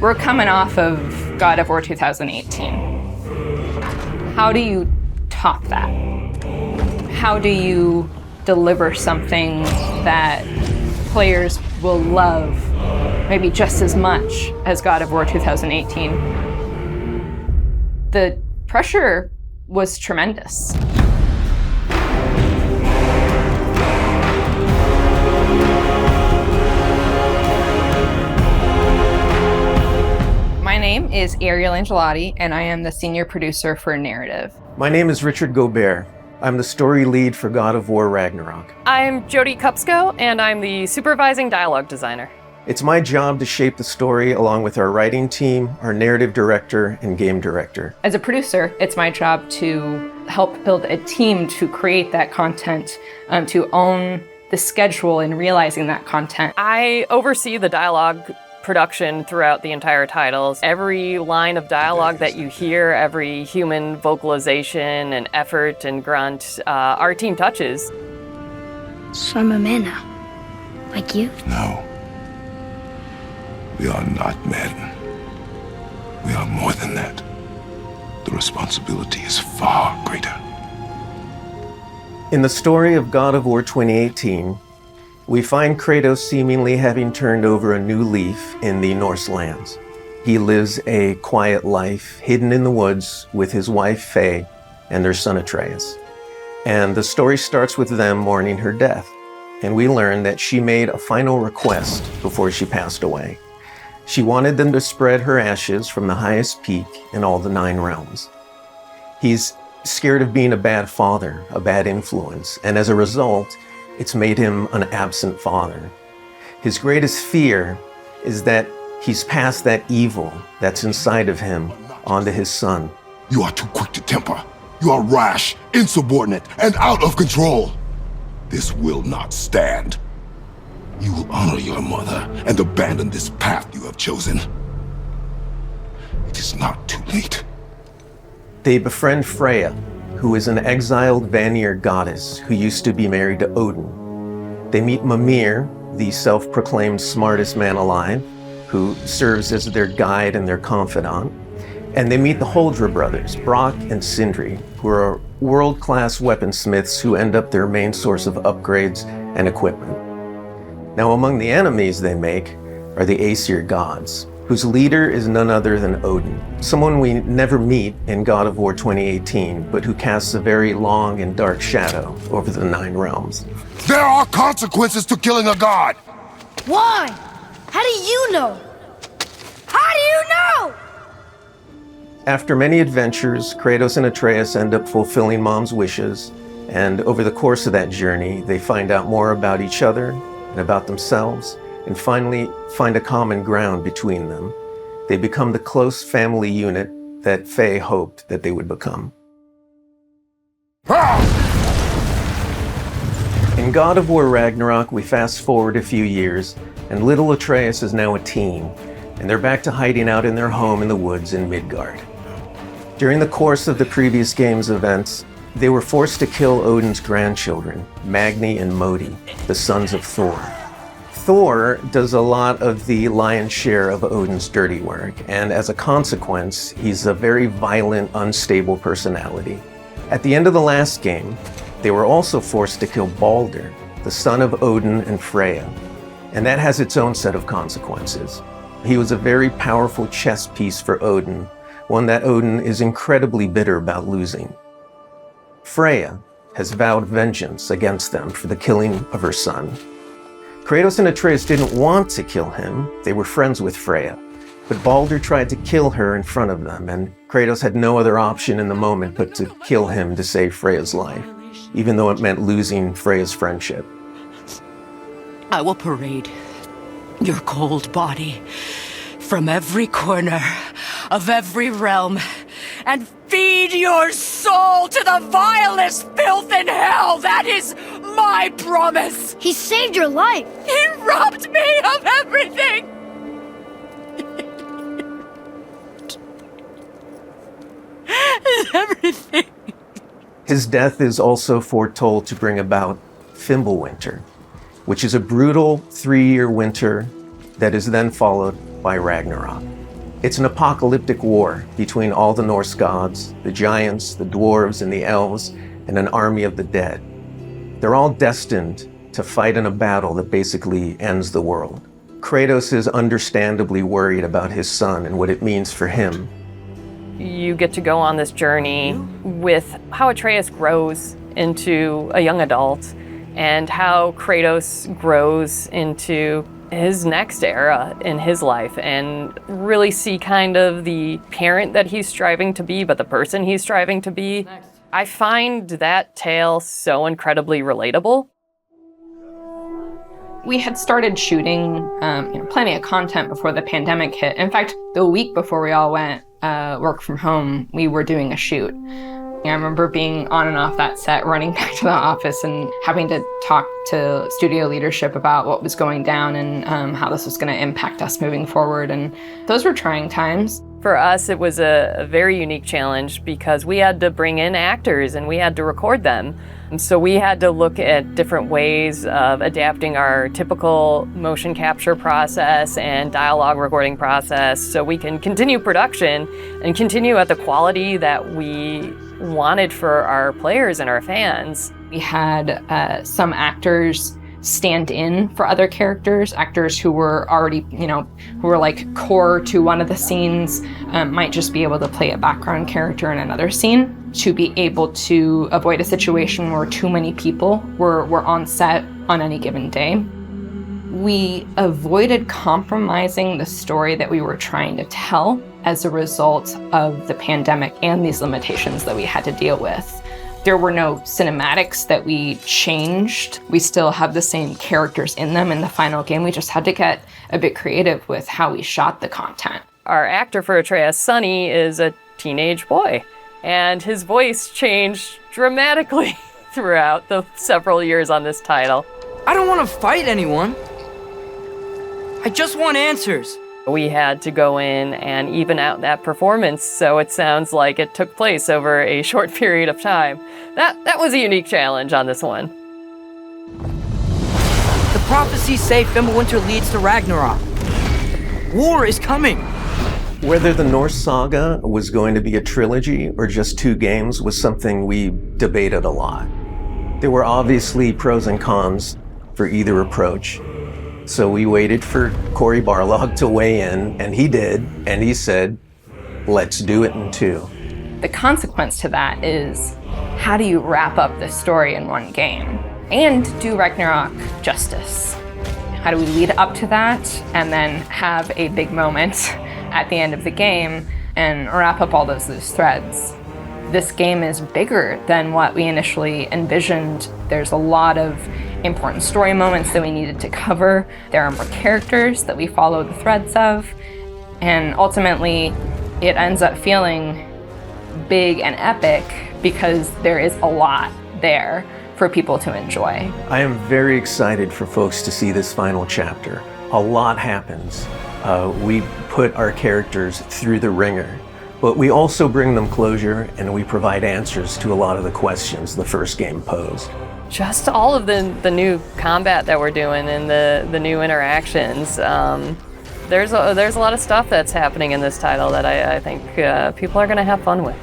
We're coming off of God of War 2018. How do you top that? How do you deliver something that players will love maybe just as much as God of War 2018? The pressure was tremendous. My name is Ariel Angelotti, and I am the senior producer for narrative. My name is Richard GOWR. I'm the story lead for God of War Ragnarok. I'm Jodie Kupsko, and I'm the supervising dialogue designer. It's my job to shape the story along with our writing team, our narrative director, and game director. As a producer, it's my job to help build a team to create that content, to own the schedule in realizing that content. I oversee the dialogue production throughout the entire titles. Every line of dialogue that you hear, every human vocalization and effort and grunt, our team touches. So I'm a man now, like you? No. We are not men. We are more than that. The responsibility is far greater. In the story of God of War 2018, we find Kratos seemingly having turned over a new leaf in the Norse lands. He lives a quiet life, hidden in the woods with his wife Faye and their son Atreus. And the story starts with them mourning her death. And we learn that she made a final request before she passed away. She wanted them to spread her ashes from the highest peak in all the 9 realms. He's scared of being a bad father, a bad influence, and as a result, it's made him an absent father. His greatest fear is that he's passed that evil that's inside of him onto his son. You are too quick to temper. You are rash, insubordinate, and out of control. This will not stand. You will honor your mother and abandon this path you have chosen. It is not too late. They befriend Freya, who is an exiled Vanir goddess who used to be married to Odin. They meet Mimir, the self-proclaimed smartest man alive, who serves as their guide and their confidant. And they meet the Holdra brothers, Brock and Sindri, who are world-class weaponsmiths who end up their main source of upgrades and equipment. Now, among the enemies they make are the Aesir gods, whose leader is none other than Odin, someone we never meet in God of War 2018, but who casts a very long and dark shadow over the 9 realms. There are consequences to killing a god! Why? How do you know? How do you know? After many adventures, Kratos and Atreus end up fulfilling Mom's wishes, and over the course of that journey, they find out more about each other and about themselves, and finally find a common ground between them. They become the close family unit that Faye hoped that they would become. In God of War Ragnarok, we fast forward a few years, and little Atreus is now a teen, and they're back to hiding out in their home in the woods in Midgard. During the course of the previous game's events, they were forced to kill Odin's grandchildren, Magni and Modi, the sons of Thor. Thor does a lot of the lion's share of Odin's dirty work, and as a consequence, he's a very violent, unstable personality. At the end of the last game, they were also forced to kill Balder, the son of Odin and Freya, and that has its own set of consequences. He was a very powerful chess piece for Odin, one that Odin is incredibly bitter about losing. Freya has vowed vengeance against them for the killing of her son. Kratos and Atreus didn't want to kill him, they were friends with Freya, but Balder tried to kill her in front of them, and Kratos had no other option in the moment but to kill him to save Freya's life, even though it meant losing Freya's friendship. I will parade your cold body from every corner of every realm and feed your soul to the vilest filth in hell. That is my promise. He saved your life. He robbed me of everything. Everything. His death is also foretold to bring about Fimbulwinter, which is a brutal 3-year winter that is then followed by Ragnarok. It's an apocalyptic war between all the Norse gods, the giants, the dwarves, and the elves, and an army of the dead. They're all destined to fight in a battle that basically ends the world. Kratos is understandably worried about his son and what it means for him. You get to go on this journey with how Atreus grows into a young adult and how Kratos grows into his next era in his life, and really see kind of the parent that he's striving to be, but the person he's striving to be. I find that tale so incredibly relatable. We had started shooting plenty of content before the pandemic hit. In fact, the week before we all went work from home, we were doing a shoot. I remember being on and off that set, running back to the office and having to talk to studio leadership about what was going down and how this was going to impact us moving forward. And those were trying times. For us, it was a very unique challenge because we had to bring in actors and we had to record them. And so we had to look at different ways of adapting our typical motion capture process and dialogue recording process so we can continue production and continue at the quality that we wanted for our players and our fans. We had some actors stand in for other characters, actors who were already, who were like core to one of the scenes, might just be able to play a background character in another scene to be able to avoid a situation where too many people were on set on any given day. We avoided compromising the story that we were trying to tell as a result of the pandemic and these limitations that we had to deal with. There were no cinematics that we changed. We still have the same characters in them in the final game. We just had to get a bit creative with how we shot the content. Our actor for Atreus, Sonny, is a teenage boy, and his voice changed dramatically throughout the several years on this title. I don't want to fight anyone. I just want answers. We had to go in and even out that performance so it sounds like it took place over a short period of time. That was a unique challenge on this one. The prophecies say Fimbulwinter leads to Ragnarok. War is coming. Whether the Norse saga was going to be a trilogy or just 2 games was something we debated a lot. There were obviously pros and cons for either approach. So we waited for Cory Barlog to weigh in, and he did, and he said, let's do it in 2. The consequence to that is, how do you wrap up the story in one game and do Ragnarok justice? How do we lead up to that and then have a big moment at the end of the game and wrap up all those loose threads? This game is bigger than what we initially envisioned. There's a lot of important story moments that we needed to cover. There are more characters that we follow the threads of. And ultimately, it ends up feeling big and epic because there is a lot there for people to enjoy. I am very excited for folks to see this final chapter. A lot happens. We put our characters through the ringer, but we also bring them closure and we provide answers to a lot of the questions the first game posed. Just all of the new combat that we're doing and the new interactions. There's a lot of stuff that's happening in this title that I think people are going to have fun with.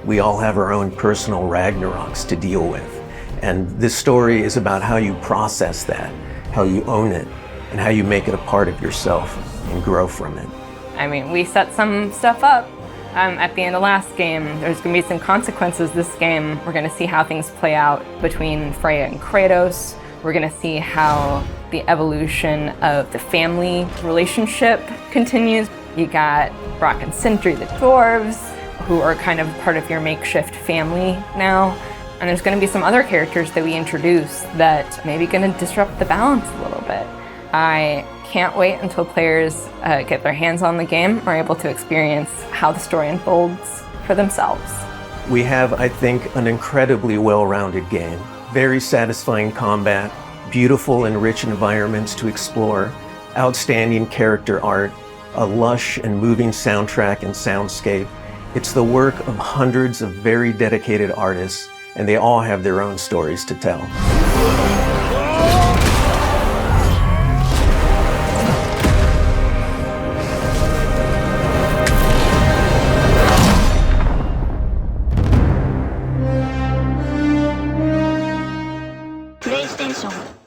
We all have our own personal Ragnaroks to deal with. And this story is about how you process that, how you own it, and how you make it a part of yourself and grow from it. I mean, we set some stuff up at the end of last game. There's going to be some consequences this game. We're going to see how things play out between Freya and Kratos. We're going to see how the evolution of the family relationship continues. You got Brock and Sindri, the dwarves, who are kind of part of your makeshift family now. And there's going to be some other characters that we introduce that maybe going to disrupt the balance a little bit. I can't wait until players get their hands on the game, are able to experience how the story unfolds for themselves. We have, I think, an incredibly well-rounded game. Very satisfying combat, beautiful and rich environments to explore, outstanding character art, a lush and moving soundtrack and soundscape. It's the work of hundreds of very dedicated artists, and they all have their own stories to tell. soul.